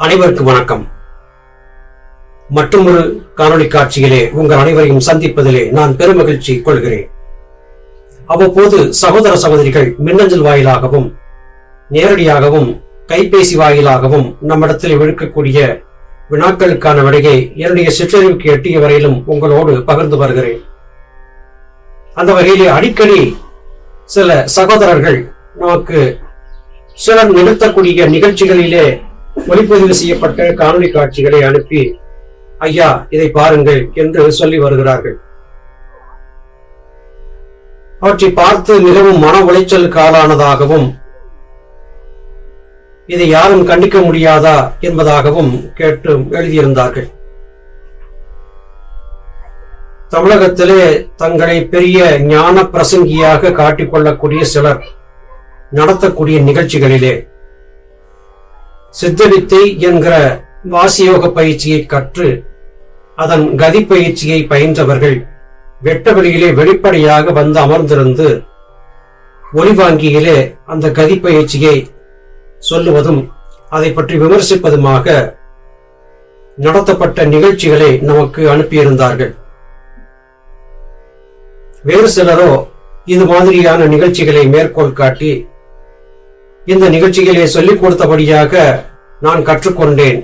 அனைவருக்கும் வணக்கம். மற்றொரு காணொளி காட்சியிலே உங்கள் அனைவரையும் சந்திப்பதிலே நான் பெருமகிழ்ச்சி கொள்கிறேன். அவ்வப்போது சகோதர சகோதரிகள் மின்னஞ்சல் வாயிலாகவும் நேரடியாகவும் கைபேசி வாயிலாகவும் நம்மிடத்தில் விடுக்கக்கூடிய வினாக்களுக்கான விடையை என்னுடைய சிற்றறிவுக்கு எட்டிய வரையிலும் உங்களோடு பகிர்ந்து வருகிறேன். அந்த வகையிலே அடிக்கடி சில சகோதரர்கள் நமக்கு சிலர் நிகழ்த்தக்கூடிய நிகழ்ச்சிகளிலே ஒளிப்பதிவு செய்யப்பட்ட காணொலி காட்சிகளை அனுப்பி, ஐயா இதை பாருங்கள் என்று சொல்லி வருகிறார்கள். அவற்றை பார்த்து மிகவும் மன உளைச்சலுக்கு ஆளானதாகவும், இதை யாரும் கண்டிக்க முடியாதா என்பதாகவும் கேட்டு எழுதியிருந்தார்கள். தமிழகத்திலே தங்களை பெரிய ஞான பிரசங்கியாக காட்டிக்கொள்ளக்கூடிய சிலர் நடத்தக்கூடிய நிகழ்ச்சிகளிலே சித்தவித்தை என்கிற வாசியோக பயிற்சியை கற்று அதன் கதி பயிற்சியை பயின்றவர்கள் வெட்ட வெளியிலே வெளிப்படையாக வந்து அமர்ந்திருந்து ஒலிவாங்கியிலே அந்த கதி பயிற்சியை சொல்லுவதும் அதை பற்றி விமர்சிப்பதுமாக நடத்தப்பட்ட நிகழ்ச்சிகளை நமக்கு அனுப்பியிருந்தார்கள். வேறு சிலரோ இது மாதிரியான நிகழ்ச்சிகளை மேற்கோள் காட்டி, இந்த நிகழ்ச்சிகளை சொல்லிக் கொடுத்தபடியாக நான் கற்றுக்கொண்டேன்,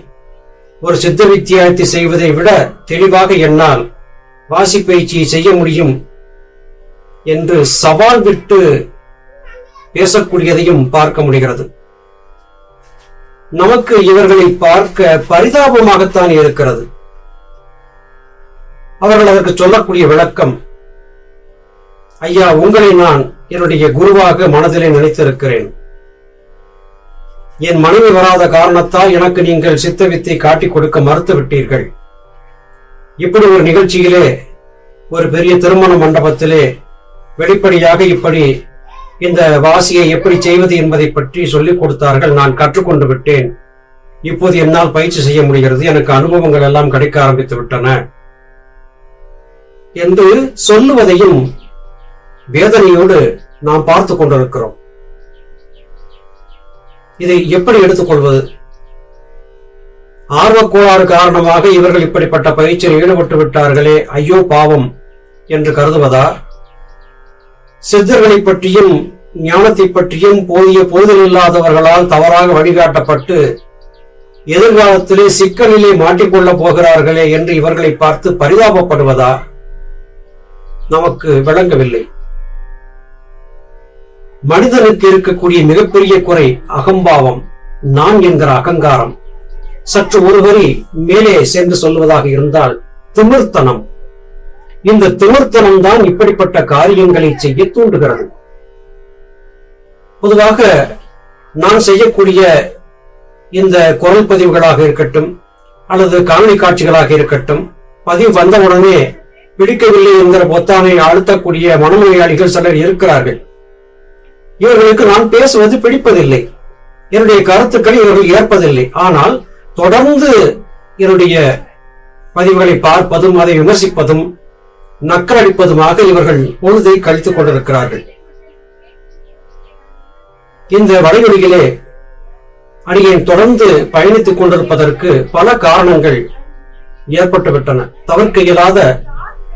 ஒரு சித்த வித்தியாயத்தை செய்வதை விட தெளிவாக என்னால் வாசி பயிற்சியை செய்ய முடியும் என்று சவால் விட்டு பேசக்கூடியதையும் பார்க்க முடிகிறது. நமக்கு இவர்களை பார்க்க பரிதாபமாகத்தான் இருக்கிறது. அவர்கள் அதற்கு சொல்லக்கூடிய விளக்கம், ஐயா உங்களை நான் என்னுடைய குருவாக மனதிலே நினைத்திருக்கிறேன். என் மனைவி வராத காரணத்தால் எனக்கு நீங்கள் சித்த வித்தை காட்டிக் கொடுக்க மறுத்து விட்டீர்கள். இப்படி ஒரு நிகழ்ச்சியிலே, ஒரு பெரிய திருமண மண்டபத்திலே வெளிப்படையாக இப்படி இந்த வாசியை எப்படி செய்வது என்பதை பற்றி சொல்லிக் கொடுத்தார்கள். நான் கற்றுக்கொண்டு விட்டேன். இப்போது என்னால் பயிற்சி செய்ய முடிகிறது. எனக்கு அனுபவங்கள் எல்லாம் கிடைக்க ஆரம்பித்து விட்டன என்று சொல்லுவதையும் வேதனையோடு நாம் பார்த்து கொண்டிருக்கிறோம். இதை எப்படி எடுத்துக்கொள்வது? ஆர்வக்கோளாறு காரணமாக இவர்கள் இப்படிப்பட்ட பயிற்சியில் ஈடுபட்டு விட்டார்களே, ஐயோ பாவம் என்று கருதுவதா? சித்தர்களை பற்றியும் ஞானத்தை பற்றியும் போதிய புரிதல் இல்லாதவர்களால் தவறாக வழிகாட்டப்பட்டு எதிர்காலத்திலே சிக்கலிலே மாட்டிக்கொள்ளப் போகிறார்களே என்று இவர்களை பார்த்து பரிதாபப்படுவதா? நமக்கு விளங்கவில்லை. மனிதனுக்கு இருக்கக்கூடிய மிகப்பெரிய குறை அகம்பாவம், நான் என்கிற அகங்காரம். சற்று ஒருவரி மேலே சென்று சொல்வதாக இருந்தால் திமிர்த்தனம். இந்த திமிர்த்தனம் தான் இப்படிப்பட்ட காரியங்களை செய்ய தூண்டுகிறது. பொதுவாக நான் செய்யக்கூடிய இந்த குரல் பதிவுகளாக இருக்கட்டும் அல்லது காணொலி காட்சிகளாக இருக்கட்டும், பதிவு வந்தவுடனே பிடிக்கவில்லை என்கிற பொத்தானை அழுத்தக்கூடிய மனநோயாளிகள் சிலர் இருக்கிறார்கள். இவர்களுக்கு நான் பேசுவது பிடிப்பதில்லை, என்னுடைய கருத்துக்களை இவர்கள் ஏற்பதில்லை. ஆனால் தொடர்ந்து என்னுடைய பதிவுகளை பார்ப்பதும் அதை விமர்சிப்பதும் நக்கலடிப்பதுமாக இவர்கள் பொழுதை கழித்துக் கொண்டிருக்கிறார்கள். இந்த வலைவெளியிலே அடியேன் தொடர்ந்து பயணித்துக் கொண்டிருப்பதற்கு பல காரணங்கள் ஏற்பட்டுவிட்டன. தவிர்க்க இயலாத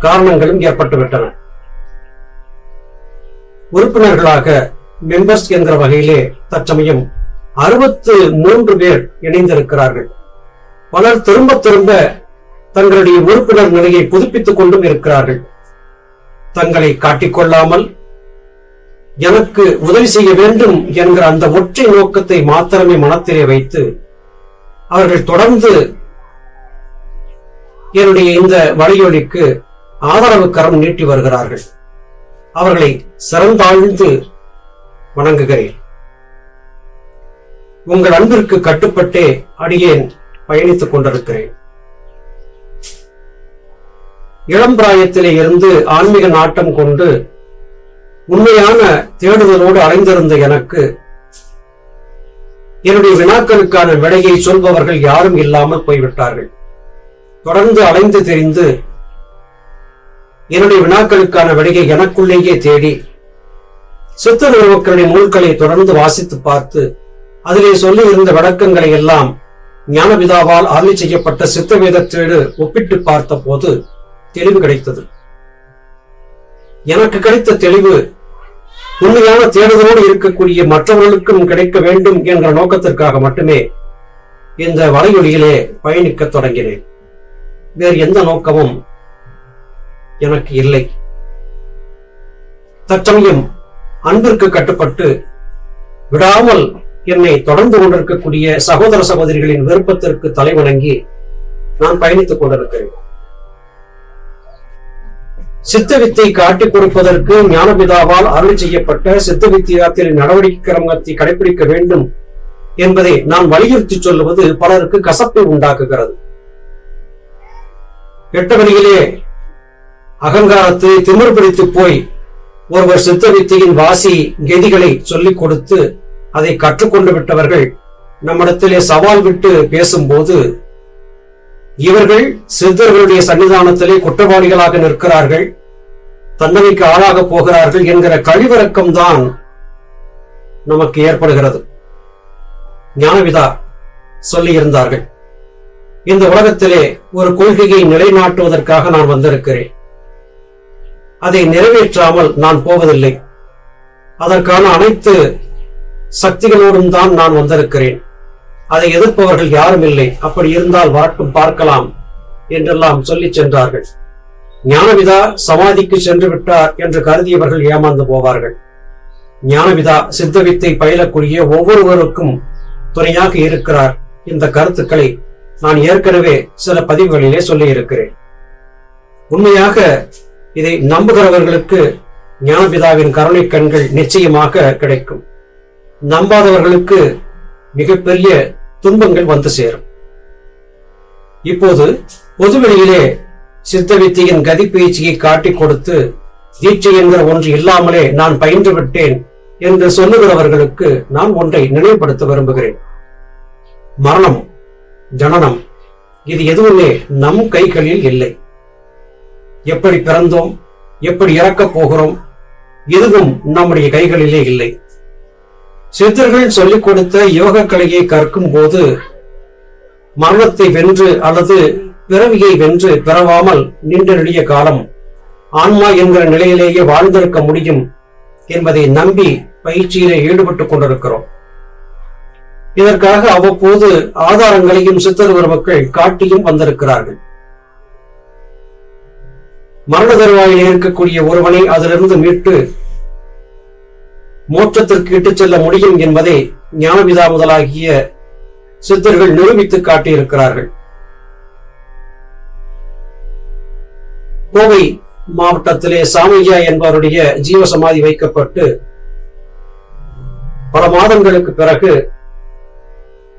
காரணங்களும் ஏற்பட்டுவிட்டன. உறுப்பினர்களாக மெம்பர்ஸ் என்கிற வகையிலே தற்சமயம் 63 பேர் இணைந்திருக்கிறார்கள். பலர் திரும்ப திரும்ப தங்களுடைய உறுப்பினர் நிலையை புதுப்பித்துக் கொண்டும் இருக்கிறார்கள். தங்களை காட்டிக்கொள்ளாமல் எனக்கு உதவி செய்ய வேண்டும் என்கிற அந்த ஒற்றை நோக்கத்தை மாத்திரமே மனத்திலே வைத்து அவர்கள் தொடர்ந்து என்னுடைய இந்த வலையொலிக்கு ஆதரவு கரம் நீட்டி வருகிறார்கள். அவர்களை சிறந்தாழ்ந்து வணங்குகிறேன். உங்கள் அன்பிற்கு கட்டுப்பட்டே அடியேன் பயணித்துக் கொண்டிருக்கிறேன். இளம் பிராயத்திலே இருந்து ஆன்மீக நாட்டம் கொண்டு உண்மையான தேடுதலோடு அலைந்திருந்த எனக்கு என்னுடைய வினாக்களுக்கான விடையை சொல்பவர்கள் யாரும் இல்லாமல் போய்விட்டார்கள். தொடர்ந்து அலைந்து தெரிந்து என்னுடைய வினாக்களுக்கான விடையை எனக்குள்ளேயே தேடி சித்த நிறுவக்களுடைய நூல்களை தொடர்ந்து வாசித்து பார்த்து அதிலே சொல்லி இருந்த விளக்கங்களை எல்லாம் ஞானபிதாவால் அருளி செய்யப்பட்ட சித்த வேதத்தோடு ஒப்பிட்டு பார்த்த போது தெளிவு கிடைத்தது. எனக்கு கிடைத்த தெளிவு உண்மையான தேடுதலோடு இருக்கக்கூடிய மற்றவர்களுக்கும் கிடைக்க வேண்டும் என்ற நோக்கத்திற்காக மட்டுமே இந்த வலையொலியிலே பயணிக்க தொடங்கினேன். வேறு எந்த நோக்கமும் எனக்கு இல்லை. தற்சமயம் அன்பிற்கு கட்டுப்பட்டு விடாமல் என்னை தொடர்ந்து கொண்டிருக்கக்கூடிய சகோதர சகோதரிகளின் விருப்பத்திற்கு தலைவணங்கி நான் பயணித்துக் கொண்டிருக்கிறேன். சித்த வித்தை காட்டிக் கொடுப்பதற்கு ஞானபிதாவால் அருளி செய்யப்பட்ட சித்த வித்தியாத்தின் நடவடிக்கை கிரமத்தை கடைபிடிக்க வேண்டும் என்பதை நான் வலியுறுத்தி சொல்லுவது பலருக்கு கசப்பை உண்டாக்குகிறது. எட்ட வழியிலே அகங்காரத்தை திமிர் பிடித்து போய் ஒருவர் சித்த வித்தையின் வாசி கெதிகளை சொல்லிக் கொடுத்து அதை கற்றுக்கொண்டு விட்டவர்கள் நம்மிடத்திலே சவால் விட்டு பேசும்போது இவர்கள் சித்தர்களுடைய சன்னிதானத்திலே குற்றவாளிகளாக நிற்கிறார்கள், தண்டனைக்கு ஆளாக போகிறார்கள் என்கிற கழிவிறக்கம் தான் நமக்கு ஏற்படுகிறது. ஞானபிதா சொல்லி இருந்தார்கள், இந்த உலகத்திலே ஒரு கொள்கையை நிலைநாட்டுவதற்காக நான் வந்திருக்கிறேன், அதை நிறைவேற்றாமல் நான் போவதில்லை, அதற்கான அனைத்து சக்திகளோடும் தான் நான் வந்திருக்கிறேன், அதை எதிர்ப்பவர்கள் யாரும் இல்லை, அப்படி இருந்தால் வரட்டும் பார்க்கலாம் என்றெல்லாம் சொல்லி சென்றார்கள். ஞானபிதா சமாதிக்கு சென்று விட்டார் என்று கருதியவர்கள் ஏமாந்து போவார்கள். ஞானபிதா சித்த வித்தை பயிலக்கூடிய ஒவ்வொருவருக்கும் துணையாக இருக்கிறார். இந்த கருத்துக்களை நான் ஏற்கனவே சில பதிவுகளிலே சொல்லி இருக்கிறேன். உண்மையாக இதை நம்புகிறவர்களுக்கு ஞானபிதாவின் கருணை கண்கள் நிச்சயமாக கிடைக்கும். நம்பாதவர்களுக்கு மிகப்பெரிய துன்பங்கள் வந்து சேரும். இப்போது பொதுவெளியிலே சித்த வித்தையின் கதி பயிற்சியை காட்டிக் கொடுத்து தீட்சை என்கிற ஒன்று இல்லாமலே நான் பயின்று விட்டேன் என்று சொல்லுகிறவர்களுக்கு நான் ஒன்றை நினைவுபடுத்த விரும்புகிறேன். மரணம், ஜனனம் இது எதுவுமே நம் கைகளில் இல்லை. எப்படி பிறந்தோம், எப்படி இறக்கப் போகிறோம், எதுவும் நம்முடைய கைகளிலே இல்லை. சித்தர்கள் சொல்லிக் கொடுத்த யோக கலையை கற்கும் போது மரணத்தை வென்று அல்லது பிறவியை வென்று பிறவாமல் நின்ற நெடிய காலம் ஆன்மா என்கிற நிலையிலேயே வாழ்ந்திருக்க முடியும் என்பதை நம்பி பயிற்சியிலே ஈடுபட்டுக் கொண்டிருக்கிறோம். இதற்காக அவ்வப்போது ஆதாரங்களையும் சித்தர் பெருமக்கள் காட்டியும் வந்திருக்கிறார்கள். மரண தருவாயில் இருக்கக்கூடிய ஒருவனை அதிலிருந்து மீட்டு மோட்சத்திற்கு இட்டுச் செல்ல முடியும் என்பதை ஞானபிதா முதலாகிய சித்தர்கள் நிரூபித்து காட்டியிருக்கிறார்கள். கோவை மாவட்டத்திலே சாமையா என்பவருடைய ஜீவசமாதி வைக்கப்பட்டு பல மாதங்களுக்கு பிறகு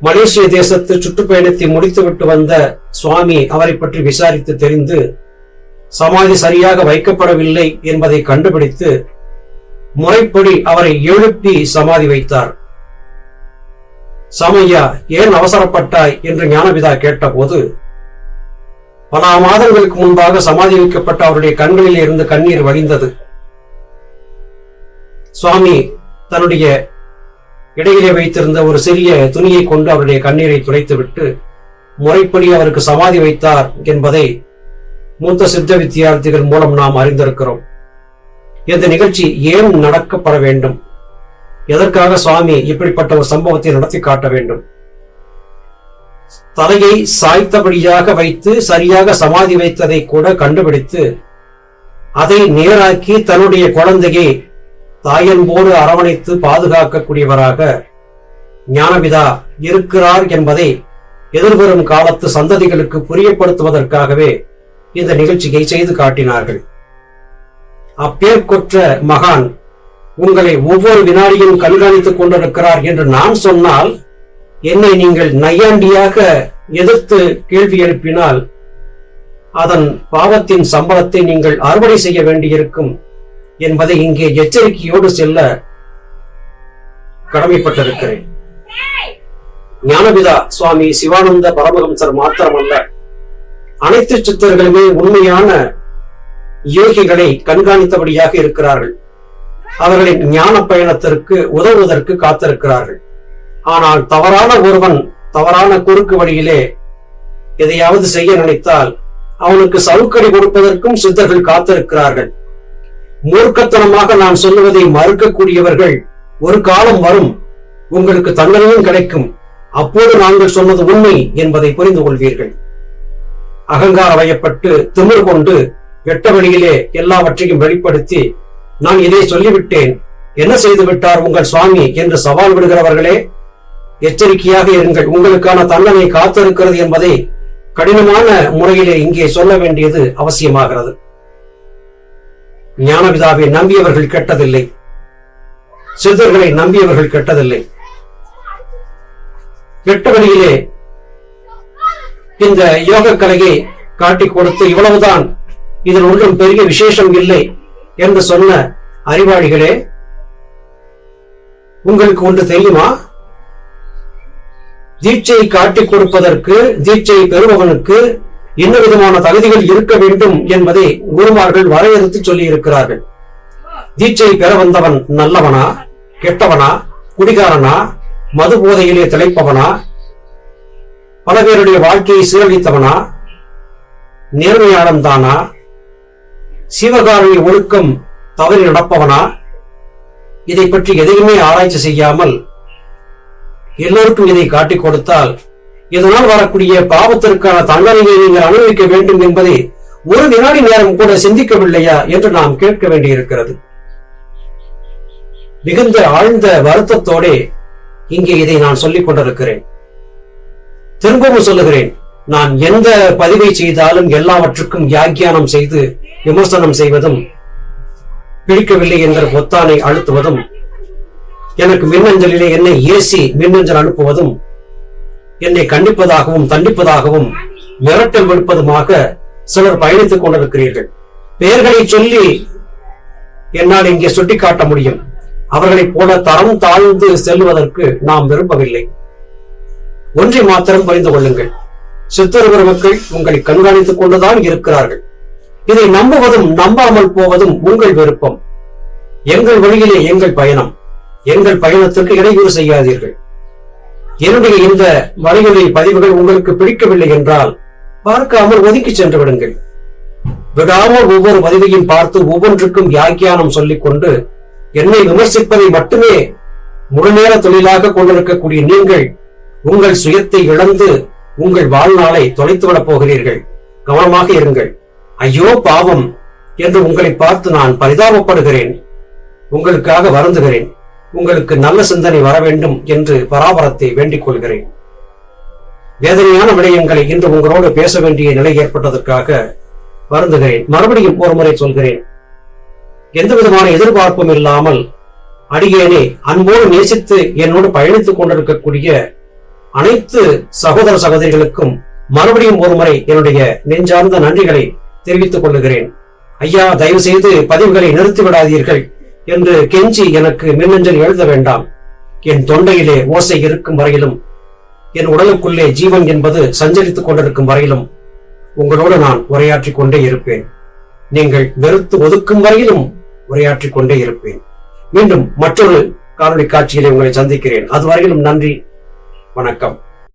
மலேசிய தேசத்து சுற்றுப்பயணத்தை முடித்துவிட்டு வந்த சுவாமி அவரை பற்றி விசாரித்து தெரிந்து சமாதி சரியாக வைக்கப்படவில்லை என்பதை கண்டுபிடித்து முறைப்படி அவரை எழுப்பி சமாதி வைத்தார். சாமையா, ஏன் அவசரப்பட்டாய் என்று ஞானபிதா கேட்டபோது பல மாதங்களுக்கு முன்பாக சமாதி வைக்கப்பட்ட அவருடைய கண்களில் இருந்து கண்ணீர் வடிந்தது. சுவாமி தன்னுடைய இடையிலே வைத்திருந்த ஒரு சிறிய துணியை கொண்டு அவருடைய கண்ணீரை துடைத்துவிட்டு முறைப்படி அவருக்கு சமாதி வைத்தார் என்பதை மூத்த சித்த வித்தியார்த்திகள் மூலம் நாம் அறிந்திருக்கிறோம். இந்த நிகழ்ச்சி ஏன் நடக்கப்பட வேண்டும், எதற்காக சுவாமி இப்படிப்பட்ட ஒரு சம்பவத்தை நடத்தி காட்ட வேண்டும்? தலையை சாய்த்தபடியாக வைத்து சரியாக சமாதி வைத்ததை கூட கண்டுபிடித்து அதை நேராக்கி தன்னுடைய குழந்தையை தாயன்போடு அரவணைத்து பாதுகாக்கக்கூடியவராக ஞானபிதா இருக்கிறார் என்பதை எதிர்வரும் காலத்து சந்ததிகளுக்கு புரியப்படுத்துவதற்காகவே இந்த நிகழ்ச்சியை செய்து காட்டினார்கள். அப்பேற்கொற்ற மகான் உங்களை ஒவ்வொரு வினாடியும் கண்காணித்துக் கொண்டிருக்கிறார் என்று நான் சொன்னால் என்னை நீங்கள் நையாண்டியாக எதிர்த்து கேள்வி எழுப்பினால் அதன் பாவத்தின் சம்பளத்தை நீங்கள் அறுவடை செய்ய வேண்டியிருக்கும் என்பதை இங்கே எச்சரிக்கையோடு செல்ல கடமைப்பட்டிருக்கிறேன். ஞானபிதா சுவாமி சிவானந்த பரமஹம்சர் மாத்திரமல்ல, அனைத்து சித்தர்களுமே உண்மையான யோகிகளை கண்காணித்தபடியாக இருக்கிறார்கள். அவர்களின் ஞான பயணத்திற்கு உதவுவதற்கு காத்திருக்கிறார்கள். ஆனால் தவறான ஒருவன் தவறான குறுக்கு வழியிலே எதையாவது செய்ய நினைத்தால் அவனுக்கு சவுக்கடி கொடுப்பதற்கும் சித்தர்கள் காத்திருக்கிறார்கள். மூர்க்கத்தனமாக நான் சொல்லுவதை மறுக்கக்கூடியவர்கள் ஒரு காலம் வரும், உங்களுக்கு தண்டனையும் கிடைக்கும், அப்போது நாங்கள் சொன்னது உண்மை என்பதை புரிந்து கொள்வீர்கள். அகங்கார வயப்பட்டு திமிர் கொண்டு வெட்ட வழியிலே எல்லாவற்றையும் வெளிப்படுத்தி நான் இதை சொல்லிவிட்டேன், என்ன செய்து விட்டார் உங்கள் சுவாமி என்று சவால் விடுகிறவர்களே, எச்சரிக்கையாக இருங்கள். உங்களுக்கான தண்டனை காத்திருக்கிறது என்பதை கடினமான முறையிலே இங்கே சொல்ல வேண்டியது அவசியமாகிறது. ஞானபிதாவை நம்பியவர்கள் கெட்டதில்லை, சித்தர்களை நம்பியவர்கள் கெட்டதில்லை. கெட்ட வழியிலே இந்த யோக கலையை காட்டிக் கொடுத்து இவ்வளவுதான், இதில் ஒன்றும் பெரிய விசேஷம் இல்லை என்று சொன்ன அறிவாளிகளே, உங்களுக்கு ஒன்று தெரியுமா? தீட்சையை காட்டிக் கொடுப்பதற்கு தீட்சையை பெறுபவனுக்கு என்ன விதமான தகுதிகள் இருக்க வேண்டும் என்பதை குருமார்கள் வரையறுத்து சொல்லி இருக்கிறார்கள். தீட்சையை பெற வந்தவன் நல்லவனா, கெட்டவனா, குடிகாரனா, மது போதையிலே திளைப்பவனா, பல பேருடைய வாழ்க்கையை சீரழித்தவனா, நேர்மையாளன் தானா, சிவகாரணி ஒழுக்கம் தவறி நடப்பவனா, இதை பற்றி எதையுமே ஆராய்ச்சி செய்யாமல் எல்லோருக்கும் இதை காட்டிக் கொடுத்தால் இதனால் வரக்கூடிய பாவத்திற்கான தண்டனையை நீங்கள் அனுபவிக்க வேண்டும் என்பதை ஒரு வினாடி நேரம் கூட சிந்திக்கவில்லையா என்று நாம் கேட்க வேண்டியிருக்கிறது. மிகுந்த ஆழ்ந்த வருத்தத்தோட இங்கே இதை நான் சொல்லிக் கொண்டிருக்கிறேன். திரும்பவும் சொல்லுகிறேன், நான் எந்த பதிவை செய்தாலும் எல்லாவற்றுக்கும் வியாக்கியானம் செய்து விமர்சனம் செய்வதும், பிடிக்கவில்லை என்கிற பொத்தானை அழுத்துவதும், எனக்கு மின்னஞ்சலிலே என்னை ஏசி மின்னஞ்சல் அனுப்புவதும், என்னை கண்டிப்பதாகவும் தண்டிப்பதாகவும் மிரட்டல் விடுப்பதுமாக சிலர் பயணித்துக் கொண்டிருக்கிறீர்கள். பெயர்களை சொல்லி என்னால் இங்கே சுட்டிக்காட்ட முடியும். அவர்களைப் போல தரம் தாழ்ந்து செல்வதற்கு நாம் விரும்பவில்லை. ஒன்றை மாத்திரம் புரிந்து கொள்ளுங்கள், சித்தர் பெருமக்கள் உங்களை கண்காணித்துக் கொண்டுதான் இருக்கிறார்கள். இதை நம்புவதும் நம்பாமல் போவதும் உங்கள் விருப்பம். எங்கள் வழியிலே எங்கள் பயணம், எங்கள் பயணத்திற்கு இடையூறு செய்யாதீர்கள். என்னுடைய இந்த வழிகளை பதிவுகள் உங்களுக்கு பிடிக்கவில்லை என்றால் பார்க்காமல் ஒதுக்கி சென்று விடுங்கள். விடாமல் ஒவ்வொரு பதிவையும் பார்த்து ஒவ்வொன்றுக்கும் வியாக்கியானம் சொல்லிக் கொண்டு என்னை விமர்சிப்பதை மட்டுமே முழுநேர தொழிலாக கொண்டிருக்கக்கூடிய நீங்கள் உங்கள் சுயத்தை இழந்து உங்கள் வாழ்நாளை தொலைத்துவிடப் போகிறீர்கள். கவனமாக இருங்கள். ஐயோ பாவம் என்று உங்களை பார்த்து நான் பரிதாபப்படுகிறேன், உங்களுக்காக வருந்துகிறேன். உங்களுக்கு நல்ல சிந்தனை வர வேண்டும் என்று பராபரத்தை வேண்டிக் கொள்கிறேன். வேதனையான விடயங்களை இன்று உங்களோடு பேச வேண்டிய நிலை ஏற்பட்டதற்காக வருந்துகிறேன். மறுபடியும் ஒரு முறை சொல்கிறேன், எந்த விதமான எதிர்பார்ப்பும் இல்லாமல் அடியேனே அன்போடு நேசித்து என்னோடு பயணித்துக் கொண்டிருக்கக்கூடிய அனைத்து சகோதர சகோதரிகளுக்கும் மறுபடியும் ஒரு முறை என்னுடைய நெஞ்சார்ந்த நன்றிகளை தெரிவித்துக் கொள்ளுகிறேன். ஐயா, தயவு செய்து பதிவுகளை நிறுத்திவிடாதீர்கள் என்று கெஞ்சி எனக்கு மின்னஞ்சல் எழுத வேண்டாம். என் தொண்டையிலே ஓசை இருக்கும் வரையிலும், என் உடலுக்குள்ளே ஜீவன் என்பது சஞ்சரித்துக் கொண்டிருக்கும் வரையிலும் உங்களோடு நான் உரையாற்றிக் கொண்டே இருப்பேன். நீங்கள் வெறுத்து ஒதுக்கும் வரையிலும் உரையாற்றிக் கொண்டே இருப்பேன். மீண்டும் மற்றொரு காணொளி காட்சியிலே உங்களை சந்திக்கிறேன். அதுவரையிலும் நன்றி, வணக்கம்.